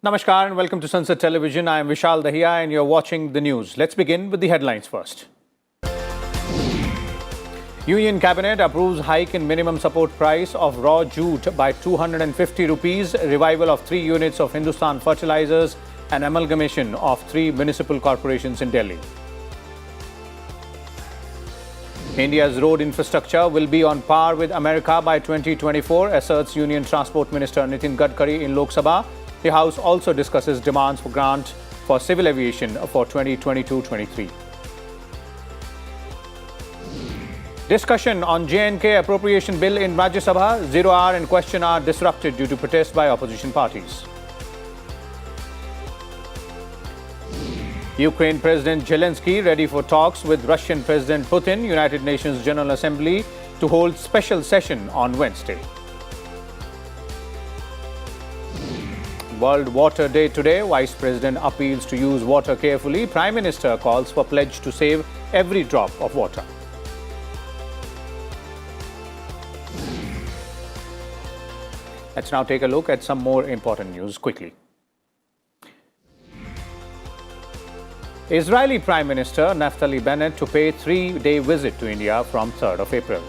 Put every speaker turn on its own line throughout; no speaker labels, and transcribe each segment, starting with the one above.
Namaskar and welcome to Sansad Television. I am Vishal, Dahiya and you're watching the news. Let's begin with the headlines first. Union Cabinet approves hike in minimum support price of raw jute by 250 rupees, revival of 3 units of Hindustan Fertilizers and amalgamation of 3 municipal corporations in Delhi. India's road infrastructure will be on par with America by 2024, asserts Union Transport Minister Nitin Gadkari in Lok Sabha. The House also discusses demands for grant for civil aviation for 2022-23. Discussion on J&K appropriation bill in Rajya Sabha. 0 hour and question hour disrupted due to protests by opposition parties. Ukraine President Zelensky ready for talks with Russian President Putin. United Nations General Assembly to hold special session on Wednesday. World Water Day today. Vice President appeals to use water carefully. Prime Minister calls for pledge to save every drop of water. Let's now take a look at some more important news quickly. Israeli Prime Minister Naftali Bennett to pay 3-day visit to India from 3rd of April.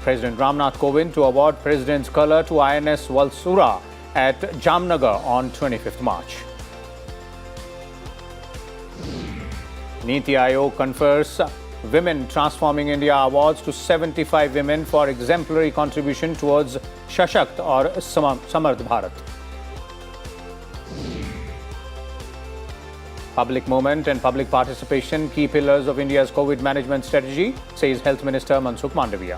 President Ramnath Kovind to award President's Colour to INS VALSURA at Jamnagar on 25th March. NITI Aayog confers Women Transforming India Awards to 75 women for exemplary contribution towards Shashakt or Samarth Bharat. Public movement and public participation, key pillars of India's COVID management strategy, says Health Minister Mansukh Mandaviya.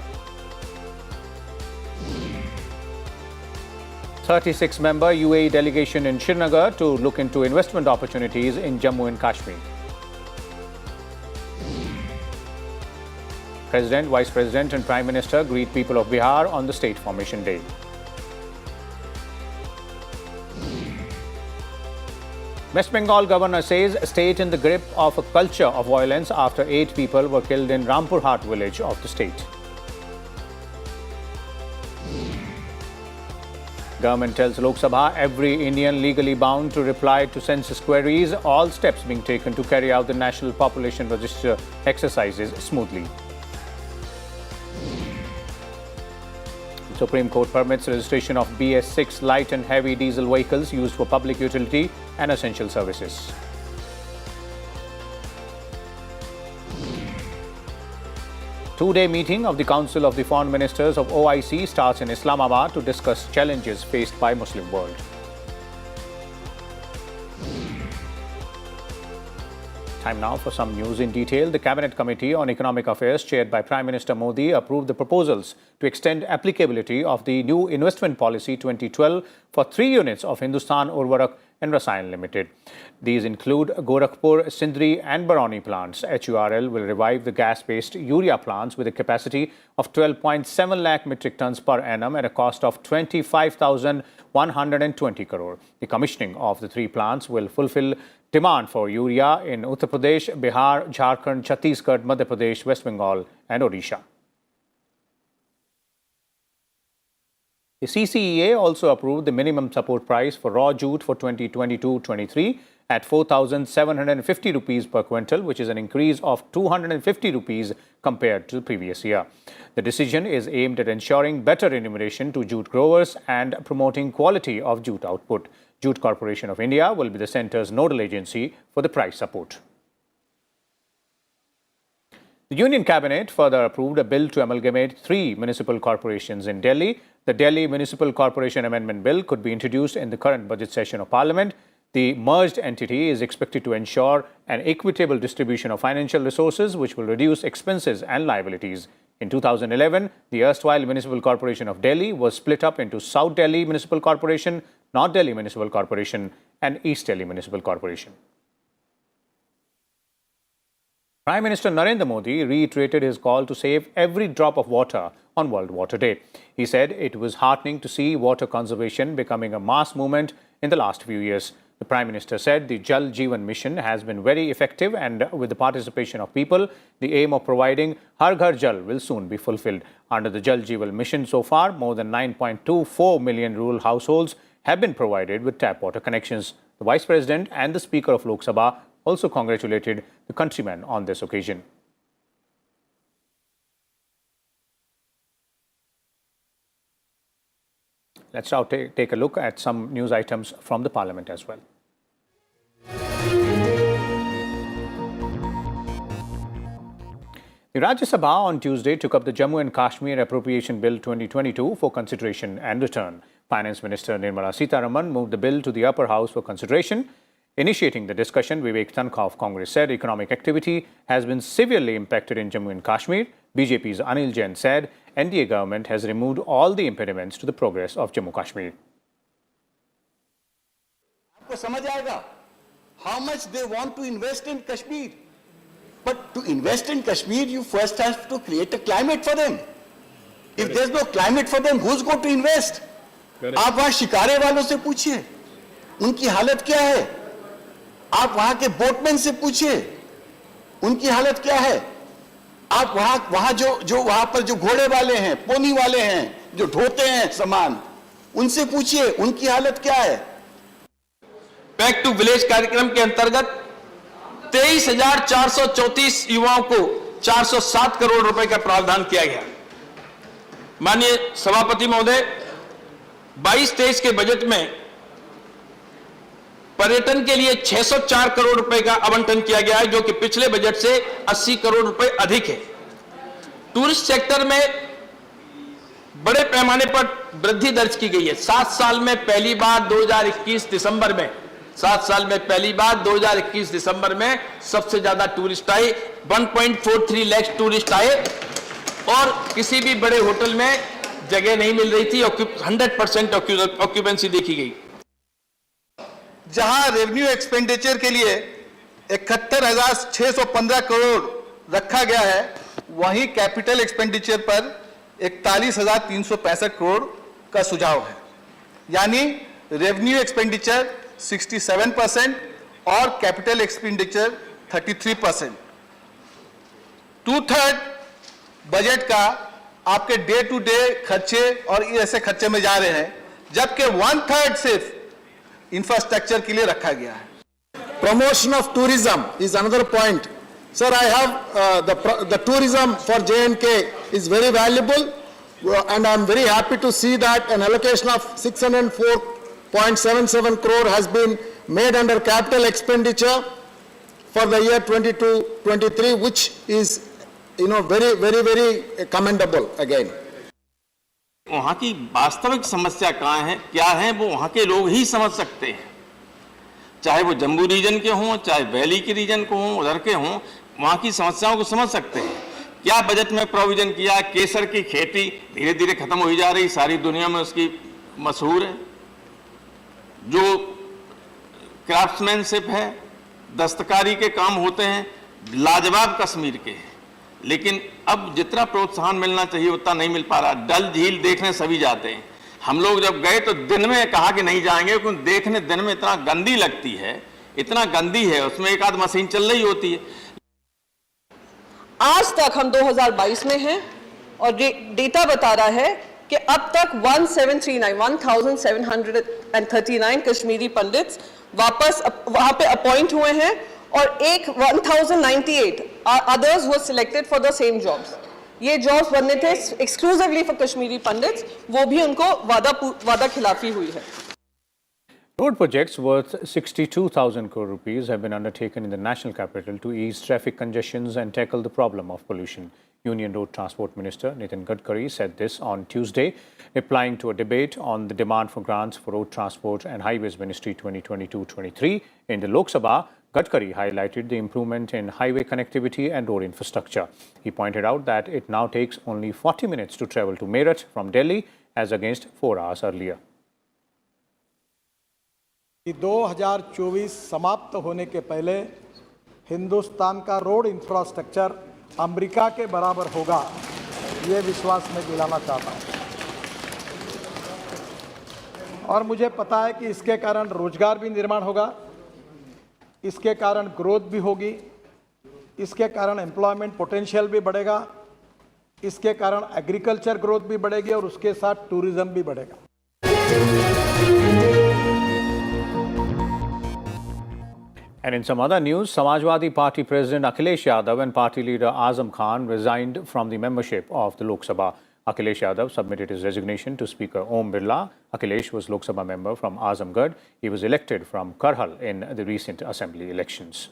36-member UAE delegation in Srinagar to look into investment opportunities in Jammu and Kashmir. President, Vice President and Prime Minister greet people of Bihar on the State Formation Day. West Bengal governor says state in the grip of a culture of violence after 8 people were killed in Rampurhat village of the state. Government tells Lok Sabha every Indian legally bound to reply to census queries, all steps being taken to carry out the National Population Register exercises smoothly. The Supreme Court permits registration of BS6 light and heavy diesel vehicles used for public utility and essential services. Two-day meeting of the Council of the Foreign Ministers of OIC starts in Islamabad to discuss challenges faced by Muslim world. Time now for some news in detail. The Cabinet Committee on Economic Affairs, chaired by Prime Minister Modi, approved the proposals to extend applicability of the new Investment Policy 2012 for 3 units of Hindustan Urvarak and Rasayan Limited. These include Gorakhpur, Sindri and Barauni plants. HURL will revive the gas-based urea plants with a capacity of 12.7 lakh metric tons per annum at a cost of 25,120 crore. The commissioning of the 3 plants will fulfill demand for urea in Uttar Pradesh, Bihar, Jharkhand, Chhattisgarh, Madhya Pradesh, West Bengal and Odisha. The CCEA also approved the minimum support price for raw jute for 2022-23 at 4,750 rupees per quintal, which is an increase of 250 rupees compared to the previous year. The decision is aimed at ensuring better remuneration to jute growers and promoting quality of jute output. Jute Corporation of India will be the centre's nodal agency for the price support. The Union Cabinet further approved a bill to amalgamate 3 municipal corporations in Delhi. The Delhi Municipal Corporation Amendment Bill could be introduced in the current budget session of Parliament. The merged entity is expected to ensure an equitable distribution of financial resources, which will reduce expenses and liabilities. In 2011, the erstwhile Municipal Corporation of Delhi was split up into South Delhi Municipal Corporation, North Delhi Municipal Corporation and East Delhi Municipal Corporation. Prime Minister Narendra Modi reiterated his call to save every drop of water on World Water Day. He said it was heartening to see water conservation becoming a mass movement in the last few years. The Prime Minister said the Jal Jeevan mission has been very effective, and with the participation of people, the aim of providing Har Ghar Jal will soon be fulfilled. Under the Jal Jeevan mission so far, more than 9.24 million rural households have been provided with tap water connections. The Vice President and the Speaker of Lok Sabha also congratulated the countrymen on this occasion. Let's now take a look at some news items from the Parliament as well. The Rajya Sabha on Tuesday took up the Jammu and Kashmir Appropriation Bill 2022 for consideration and return. Finance Minister Nirmala Sitharaman moved the bill to the upper house for consideration. Initiating the discussion, Vivek Tankha of Congress said economic activity has been severely impacted in Jammu and Kashmir. BJP's Anil Jain said NDA government has removed all the impediments to the progress of Jammu Kashmir.
आपको समझ आएगा how much they want to invest in Kashmir. But to invest in Kashmir, you first have to create a climate for them. If there's no climate for them, who's going to invest? आप वहां शिकारे वालों से पूछिए, उनकी हालत क्या है? आप वहां के बोटमैन से पूछिए, उनकी हालत क्या है? आप वहां जो वहां पर जो घोड़े वाले हैं, पोनी वाले हैं, जो ढोते हैं सामान, उनसे पूछिए, उनकी हालत क्या है?
बैक टू विलेज कार्यक्रम के अंतर्गत 23,434 युवाओं को 407 करोड़ रुपए का प्रावधान किया गया। माननीय सभापति महोदय, 22-23 के बजट में पर्यटन के लिए 604 करोड़ रुपए का आवंटन किया गया है, जो कि पिछले बजट से 80 करोड़ रुपए अधिक है। टूरिस्ट सेक्टर में बड़े पैमाने पर वृद्धि दर्ज की गई है। 7 साल में पहली बार 2021 दिसंबर में 7 साल में पहली बार 2021 दिसंबर में सबसे ज्यादा टूरिस्ट आए, 1.43 लाख टूरिस्ट आए, और किसी भी बड़े होटल में जगह नहीं मिल रही थी। 100% ऑक्यूपेंसी देखी गई।
जहां रेवेन्यू एक्सपेंडिचर के लिए 71,615 करोड़ रखा गया है, वहीं कैपिटल एक्सपेंडिचर पर 41,365 करोड़ का सुझाव है। यानी रेवेन्यू एक्सपेंडिचर 67% और कैपिटल एक्सपेंडिचर 33%। 2/3 बजट का आपके डे टू डे खर्चे और ऐसे खर्चे में जा रहे हैं, जबकि 1/3 सिर्फ इंफ्रास्ट्रक्चर के लिए रखा गया है।
Promotion of tourism is another point. Sir, I have the tourism for J&K is very valuable, and I'm very happy to see that an allocation of 604.77 crore has been made under capital expenditure for the year 22-23, which is, very commendable again.
वहां की वास्तविक समस्या कहाँ है, क्या है, वो वहां के लोग ही समझ सकते हैं। चाहे वो जम्मू रीजन के हों, चाहे वैली के रीजन को हों, उधर के हों, वहां की समस्याओं को समझ सकते हैं। क्या बजट में प्रोविजन किया? केसर की खेती धीरे धीरे खत्म हो जा रही, सारी दुनिया में उसकी मशहूर है। जो क्राफ्ट्समैनशिप है, दस्तकारी के काम होते हैं, लाजवाब कश्मीर के हैं, लेकिन अब जितना प्रोत्साहन मिलना चाहिए उतना नहीं मिल पा रहा। डल झील देखने सभी जाते हैं। हम लोग जब गए तो दिन में कहा कि नहीं जाएंगे, क्योंकि देखने दिन में इतना गंदी लगती है, इतना गंदी है, उसमें एक आध मशीन चल रही होती है।
आज तक हम 2022 में हैं और डेटा बता रहा है कि अब तक 1739 कश्मीरी पंडित्स वापस वहां पे अपॉइंट हुए हैं, और 1098 others were selected for the same jobs. ये जॉब्स बनने थे एक्सक्लूसिवली फॉर कश्मीरी पंडित्स, वो भी उनको वादा खिलाफी हुई है।
Road projects worth 62,000 crore rupees have been undertaken in the national capital to ease traffic congestions and tackle the problem of pollution. Union Road Transport Minister Nitin Gadkari said this on Tuesday, replying to a debate on the demand for grants for Road Transport and Highways Ministry 2022-23. In the Lok Sabha, Gadkari highlighted the improvement in highway connectivity and road infrastructure. He pointed out that it now takes only 40 minutes to travel to Meerut from Delhi as against 4 hours earlier.
2024 समाप्त होने के पहले हिंदुस्तान का road infrastructure America के बराबर होगा, ये विश्वास मैं दिलाना चाहता हूँ। और मुझे पता है कि इसके कारण रोजगार भी निर्माण होगा, इसके कारण ग्रोथ भी होगी, इसके कारण एम्प्लॉयमेंट पोटेंशियल भी बढ़ेगा, इसके कारण एग्रीकल्चर ग्रोथ भी बढ़ेगी और उसके साथ टूरिज्म भी बढ़ेगा।
And in some other news, Samajwadi Party President Akhilesh Yadav and party leader Azam Khan resigned from the membership of the Lok Sabha. Akhilesh Yadav submitted his resignation to Speaker Om Birla. Akhilesh was Lok Sabha member from Azamgarh. He was elected from Karhal in the recent assembly elections.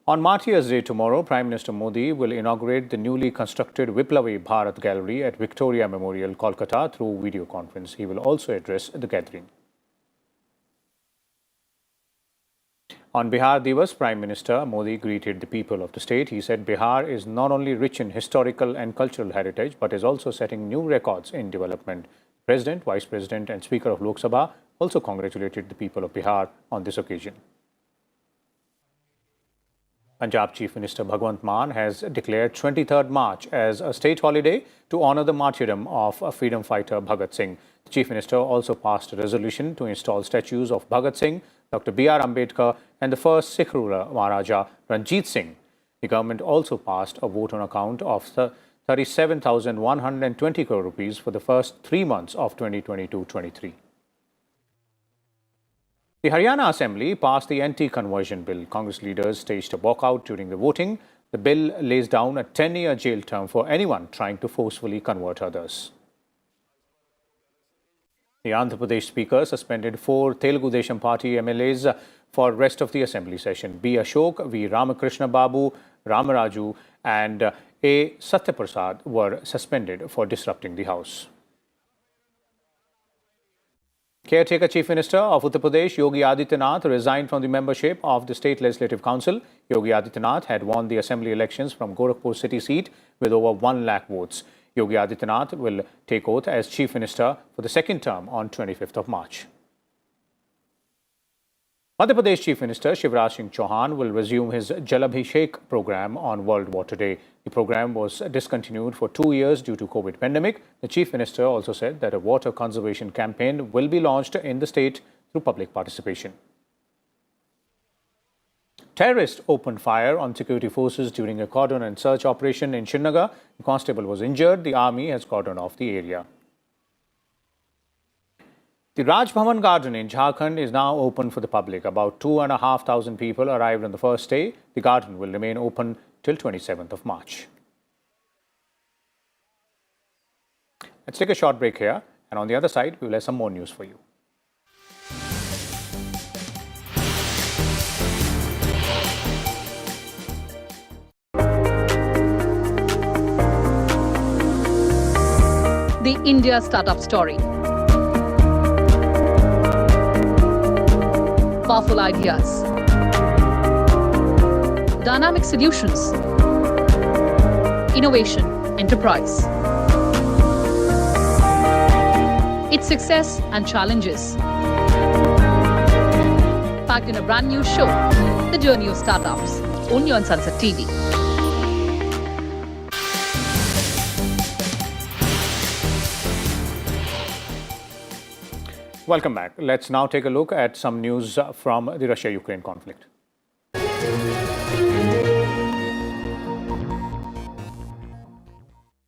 On Martyrs' Day tomorrow, Prime Minister Modi will inaugurate the newly constructed Viplavi Bharat Gallery at Victoria Memorial, Kolkata through video conference. He will also address the gathering. On Bihar Divas, Prime Minister Modi greeted the people of the state. He said Bihar is not only rich in historical and cultural heritage, but is also setting new records in development. President, Vice President and Speaker of Lok Sabha also congratulated the people of Bihar on this occasion. Punjab Chief Minister Bhagwant Mann has declared 23rd March as a state holiday to honour the martyrdom of freedom fighter Bhagat Singh. The Chief Minister also passed a resolution to install statues of Bhagat Singh, Dr. B.R. Ambedkar and the first Sikh ruler Maharaja Ranjit Singh. The government also passed a vote on account of 37,120 crore rupees for the first 3 months of 2022-23. The Haryana Assembly passed the anti-conversion bill. Congress leaders staged a walkout during the voting. The bill lays down a 10-year jail term for anyone trying to forcefully convert others. The Andhra Pradesh Speaker suspended 4 Telugu Desam Party MLAs for rest of the Assembly session. B. Ashok, V. Ramakrishna Babu, Ramaraju and A. Satyaprasad were suspended for disrupting the House. Caretaker Chief Minister of Uttar Pradesh, Yogi Adityanath, resigned from the membership of the State Legislative Council. Yogi Adityanath had won the Assembly elections from Gorakhpur city seat with over 1 lakh votes. Yogi Adityanath will take oath as Chief Minister for the second term on 25th of March. Madhya Pradesh Chief Minister Shivraj Singh Chauhan will resume his Jalabhishek program on World Water Day. The program was discontinued for 2 years due to COVID pandemic. The Chief Minister also said that a water conservation campaign will be launched in the state through public participation. Terrorists opened fire on security forces during a cordon and search operation in Srinagar. The constable was injured. The army has cordoned off the area. The Raj Bhavan Garden in Jharkhand is now open for the public. About 2,500 people arrived on the first day. The garden will remain open till 27th of March. Let's take a short break here, and on the other side, we will have some more news for you.
The India Startup Story. Powerful ideas, dynamic solutions, innovation, enterprise. Its success and challenges. Packed in a brand new show, The Journey of Startups, only on Sansad TV.
Welcome back. Let's now take a look at some news from the Russia-Ukraine conflict.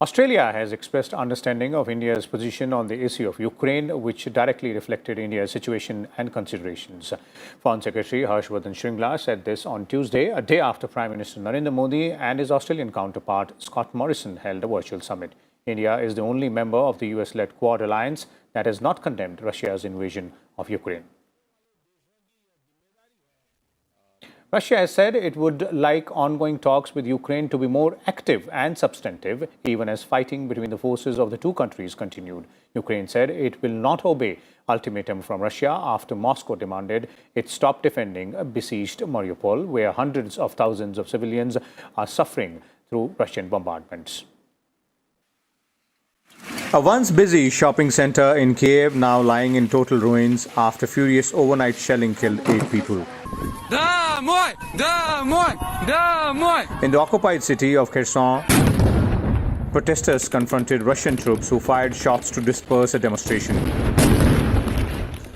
Australia has expressed understanding of India's position on the issue of Ukraine, which directly reflected India's situation and considerations. Foreign Secretary Harshvardhan Shringla said this on Tuesday, a day after Prime Minister Narendra Modi and his Australian counterpart Scott Morrison held a virtual summit. India is the only member of the US-led Quad alliance that has not condemned Russia's invasion of Ukraine. Russia has said it would like ongoing talks with Ukraine to be more active and substantive, even as fighting between the forces of the two countries continued. Ukraine said it will not obey ultimatum from Russia after Moscow demanded it stop defending besieged Mariupol, where hundreds of thousands of civilians are suffering through Russian bombardments. A once busy shopping center in Kiev now lying in total ruins after furious overnight shelling killed 8 people. In the occupied city of Kherson, Protesters confronted Russian troops who fired shots to disperse a demonstration.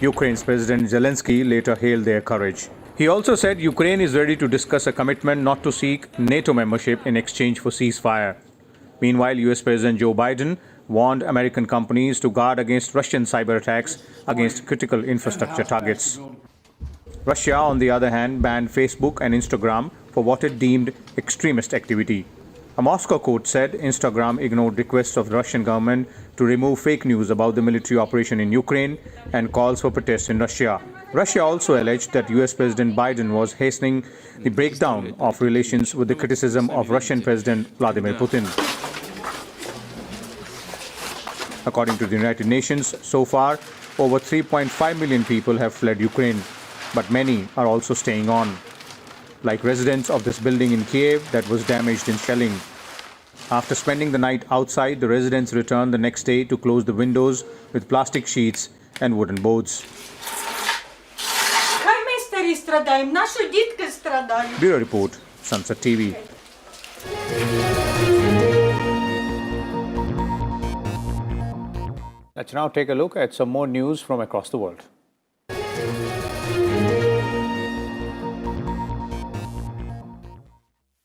Ukraine's President Zelensky later hailed their courage. He also said Ukraine is ready to discuss a commitment not to seek NATO membership in exchange for ceasefire. Meanwhile, US President Joe Biden warned American companies to guard against Russian cyber attacks against critical infrastructure targets. Russia, on the other hand, banned Facebook and Instagram for what it deemed extremist activity. A Moscow court said Instagram ignored requests of the Russian government to remove fake news about the military operation in Ukraine and calls for protests in Russia. Russia also alleged that US President Biden was hastening the breakdown of relations with the criticism of Russian President Vladimir Putin. According to the United Nations, so far, over 3.5 million people have fled Ukraine, but many are also staying on, like residents of this building in Kiev that was damaged in shelling. After spending the night outside, the residents returned the next day to close the windows with plastic sheets and wooden boards. Bureau Report, Sansad TV. Let's now take a look at some more news from across the world.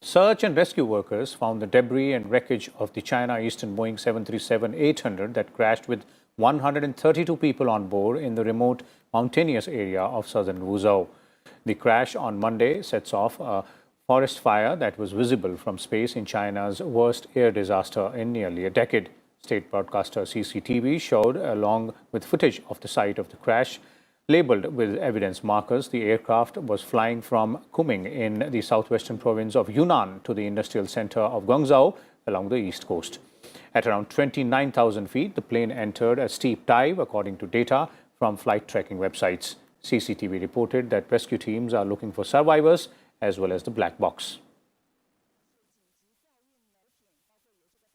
Search and rescue workers found the debris and wreckage of the China Eastern Boeing 737-800 that crashed with 132 people on board in the remote mountainous area of southern Wuzhou. The crash on Monday sets off a forest fire that was visible from space in China's worst air disaster in nearly a decade. State broadcaster CCTV showed, along with footage of the site of the crash, labeled with evidence markers. The aircraft was flying from Kunming in the southwestern province of Yunnan to the industrial center of Guangzhou along the east coast. At around 29,000 feet, the plane entered a steep dive, according to data from flight tracking websites. CCTV reported that rescue teams are looking for survivors as well as the black box.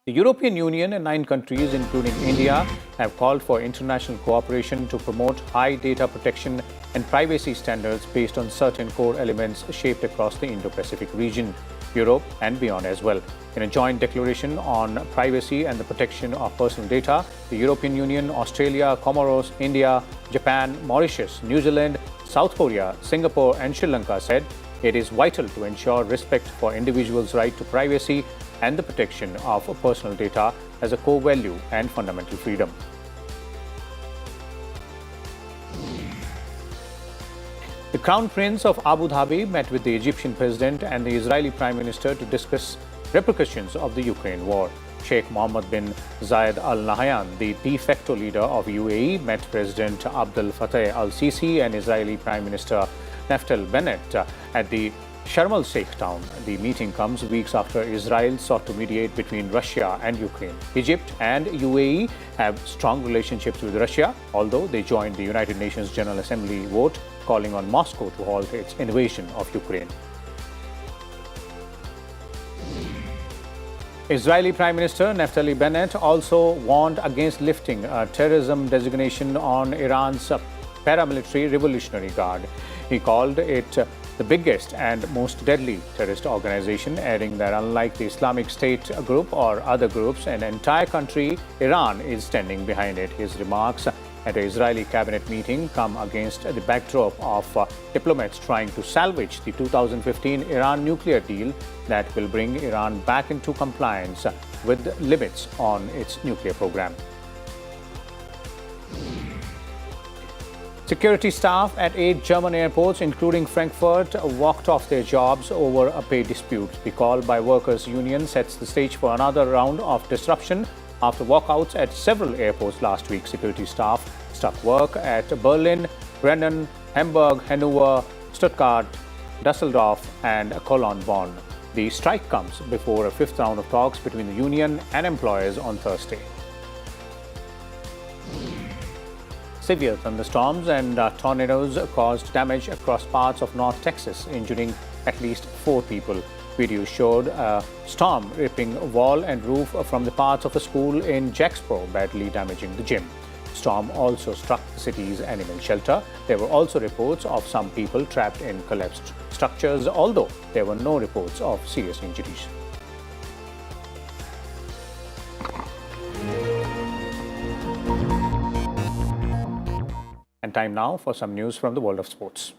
The European Union and 9 countries, including India, have called for international cooperation to promote high data protection and privacy standards based on certain core elements shaped across the Indo-Pacific region, Europe and beyond as well. In a joint declaration on privacy and the protection of personal data, the European Union, Australia, Comoros, India, Japan, Mauritius, New Zealand, South Korea, Singapore and Sri Lanka said it is vital to ensure respect for individuals' right to privacy and the protection of personal data as a core value and fundamental freedom. The Crown Prince of Abu Dhabi met with the Egyptian President and the Israeli Prime Minister to discuss repercussions of the Ukraine war. Sheikh Mohammed bin Zayed Al Nahyan, the de facto leader of UAE, met President Abdel Fattah al-Sisi and Israeli Prime Minister Naftali Bennett at the Sharm el-Sheikh town. The meeting comes weeks after Israel sought to mediate between Russia and Ukraine. Egypt and UAE have strong relationships with Russia, although they joined the United Nations General Assembly vote calling on Moscow to halt its invasion of Ukraine. Israeli Prime Minister Naftali Bennett also warned against lifting a terrorism designation on Iran's paramilitary Revolutionary Guard. He called it the biggest and most deadly terrorist organization, adding that unlike the Islamic State group or other groups, an entire country, Iran, is standing behind it. His remarks at an Israeli cabinet meeting come against the backdrop of diplomats trying to salvage the 2015 Iran nuclear deal that will bring Iran back into compliance with limits on its nuclear program. Security staff at 8 German airports, including Frankfurt, walked off their jobs over a pay dispute. The call by workers' union sets the stage for another round of disruption after walkouts at several airports last week. Security staff stuck work at Berlin, Bremen, Hamburg, Hanover, Stuttgart, Dusseldorf and Cologne, Bonn. The strike comes before a 5th round of talks between the union and employers on Thursday. Severe thunderstorms and tornadoes caused damage across parts of North Texas, injuring at least 4 people. Videos showed a storm ripping wall and roof from the parts of a school in Jacksboro, badly damaging the gym. The storm also struck the city's animal shelter. There were also reports of some people trapped in collapsed structures, although there were no reports of serious injuries. And time now for some news from the world of sports.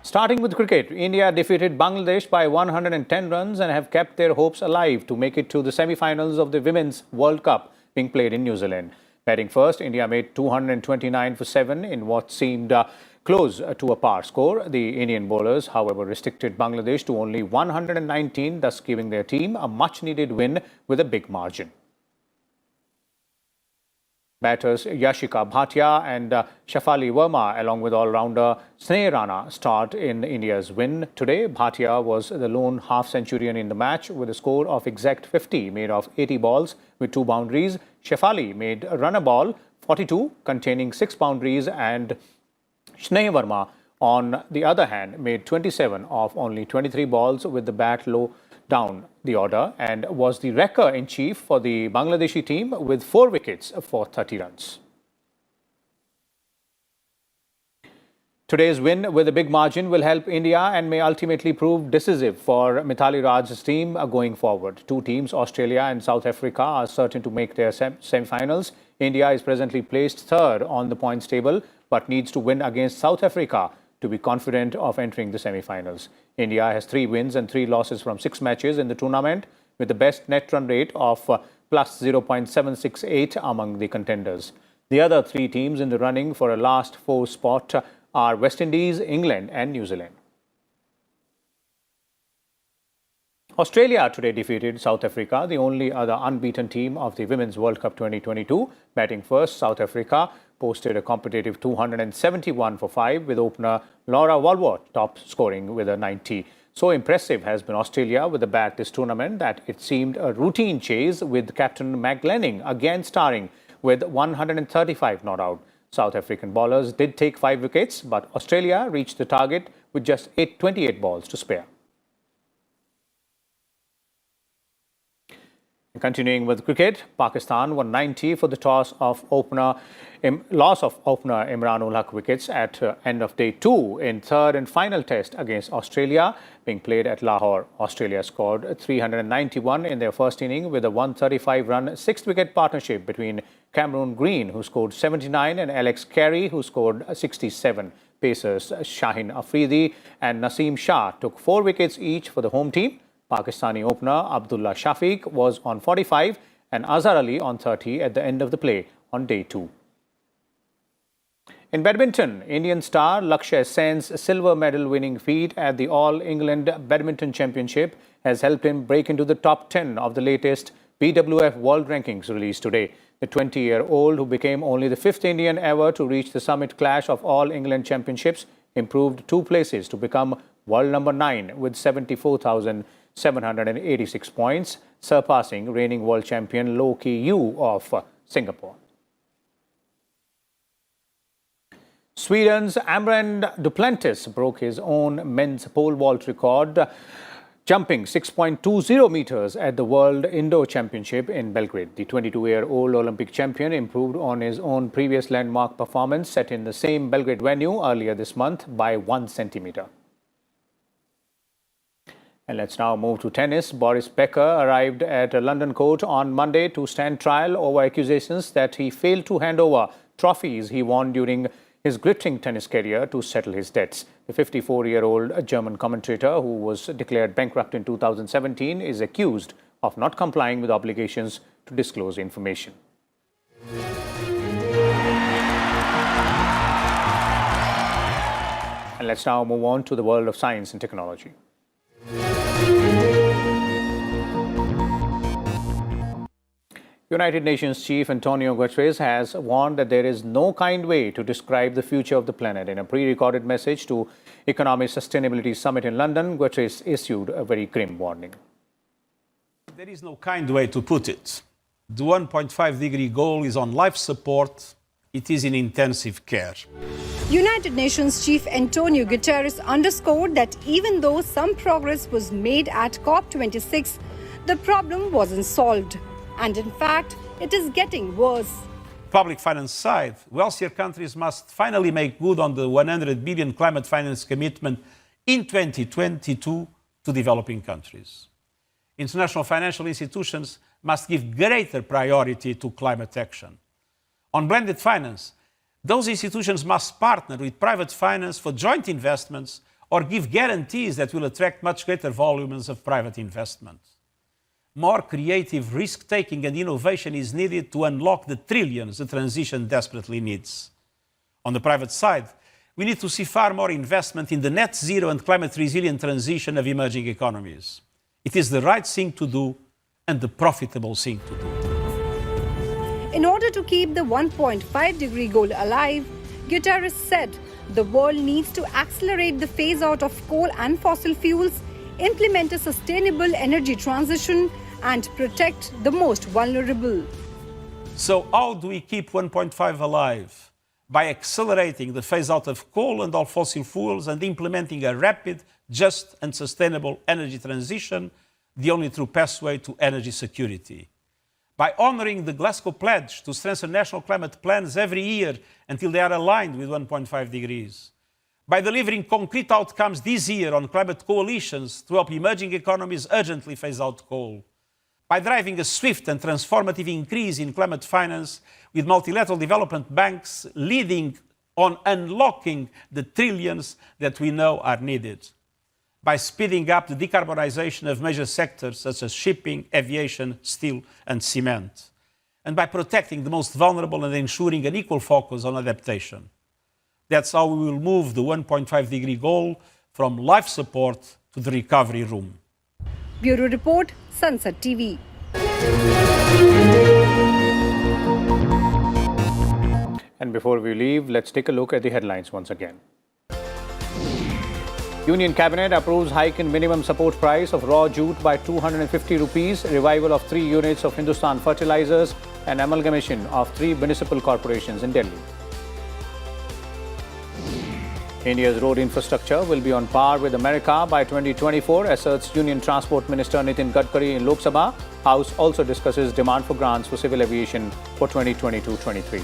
Starting with cricket, India defeated Bangladesh by 110 runs and have kept their hopes alive to make it to the semi-finals of the Women's World Cup being played in New Zealand. Batting first, India made 229 for 7 in what seemed close to a par score. The Indian bowlers, however, restricted Bangladesh to only 119, thus giving their team a much-needed win with a big margin. Batters Yastika, Bhatia and Shafali, Verma, along with all-rounder Sneh, Rana, start in India's win. Today, Bhatia was the lone half-centurion in the match with a score of exact 50, made of 80 balls with 2 boundaries. Shafali made a runner ball, 42, containing 6 boundaries, and Sneh Verma, on the other hand, made 27 of only 23 balls with the bat low down the order and was the wrecker-in-chief for the Bangladeshi team with 4 wickets for 30 runs. Today's win with a big margin will help India and may ultimately prove decisive for Mithali Raj's team going forward. 2 teams, Australia and South Africa, are certain to make their semi-finals. India is presently placed 3rd on the points table but needs to win against South Africa to be confident of entering the semi-finals. India has 3 wins and 3 losses from 6 matches in the tournament, with the best net run rate of plus 0.768 among the contenders. The other 3 teams in the running for a last 4 spot are West Indies, England and New Zealand. Australia today defeated South Africa, the only other unbeaten team of the Women's World Cup 2022. Batting first, South Africa posted a competitive 271 for 5 with opener Laura Walwart top scoring with a 90. So impressive has been Australia with the bat this tournament that it seemed a routine chase, with captain McGlenning again starring with 135 not out. South African bowlers did take 5 wickets, but Australia reached the target with just 28 balls to spare. Continuing with cricket, Pakistan won 90 for the loss of opener Imran ul Haq wickets at end of day 2 in 3rd and final test against Australia being played at Lahore. Australia scored 391 in their first inning with a 135-run 6-wicket partnership between Cameron Green, who scored 79, and Alex Carey, who scored 67. Pacers Shaheen Afridi and Naseem Shah took 4 wickets each for the home team. Pakistani opener Abdullah Shafiq was on 45 and Azhar Ali on 30 at the end of the play on day 2. In badminton, Indian star Lakshya Sen's silver medal winning feat at the All England Badminton Championship has helped him break into the top 10 of the latest BWF World Rankings released today. The 20-year-old, who became only the 5th Indian ever to reach the summit clash of All England Championships, improved 2 places to become world number 9 with 74,786 points, surpassing reigning world champion Loh Ki Yu of Singapore. Sweden's Ambrand Duplantis broke his own men's pole vault record, jumping 6.20 meters at the World Indoor Championship in Belgrade. The 22-year-old Olympic champion improved on his own previous landmark performance set in the same Belgrade venue earlier this month by 1 centimeter. And let's now move to tennis. Boris Becker arrived at a London court on Monday to stand trial over accusations that he failed to hand over trophies he won during his glittering tennis career to settle his debts. The 54-year-old German commentator, who was declared bankrupt in 2017, is accused of not complying with obligations to disclose information. And let's now move on to the world of science and technology. United Nations Chief Antonio Guterres has warned that there is no kind way to describe the future of the planet. In a pre-recorded message to Economic Sustainability Summit in London, Guterres issued a very grim warning.
There is no kind way to put it. The 1.5-degree goal is on life support. It is in intensive care.
United Nations Chief Antonio Guterres underscored that even though some progress was made at COP26, the problem wasn't solved. And in fact, it is getting worse.
Public finance side, wealthier countries must finally make good on the 100 billion climate finance commitment in 2022 to developing countries. International financial institutions must give greater priority to climate action. On blended finance, those institutions must partner with private finance for joint investments or give guarantees that will attract much greater volumes of private investment. More creative risk-taking and innovation is needed to unlock the trillions the transition desperately needs. On the private side, we need to see far more investment in the net zero and climate resilient transition of emerging economies. It is the right thing to do and the profitable thing to do.
In order to keep the 1.5-degree goal alive, Guterres said the world needs to accelerate the phase-out of coal and fossil fuels, implement a sustainable energy transition, and protect the most vulnerable.
So how do we keep 1.5 alive? By accelerating the phase-out of coal and all fossil fuels and implementing a rapid, just and sustainable energy transition, the only true pathway to energy security. By honouring the Glasgow Pledge to strengthen national climate plans every year until they are aligned with 1.5 degrees. By delivering concrete outcomes this year on climate coalitions to help emerging economies urgently phase out coal. By driving a swift and transformative increase in climate finance with multilateral development banks leading on unlocking the trillions that we know are needed. By speeding up the decarbonisation of major sectors such as shipping, aviation, steel and cement. And by protecting the most vulnerable and ensuring an equal focus on adaptation. That's how we will move the 1.5-degree goal from life support to the recovery room.
Bureau Report, Sansad TV.
And before we leave, let's take a look at the headlines once again. Union Cabinet approves hike in minimum support price of raw jute by 250 rupees, revival of 3 units of Hindustan Fertilizers and amalgamation of 3 municipal corporations in Delhi. India's road infrastructure will be on par with America by 2024, asserts Union Transport Minister Nitin Gadkari in Lok Sabha. House also discusses demand for grants for civil aviation for 2022-23.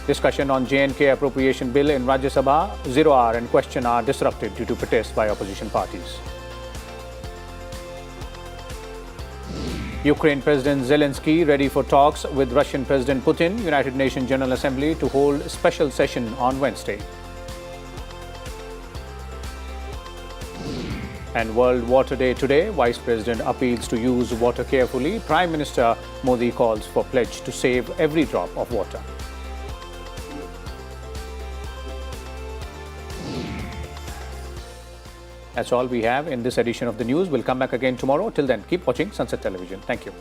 Discussion on J&K appropriation bill in Rajya Sabha, 0 hour and question hour disrupted due to protests by opposition parties. Ukraine President Zelensky ready for talks with Russian President Putin, United Nations General Assembly to hold special session on Wednesday. And World Water Day today, Vice President appeals to use water carefully. Prime Minister Modi calls for pledge to save every drop of water. That's all we have in this edition of the news. We'll come back again tomorrow. Till then, keep watching Sansad Television. Thank you.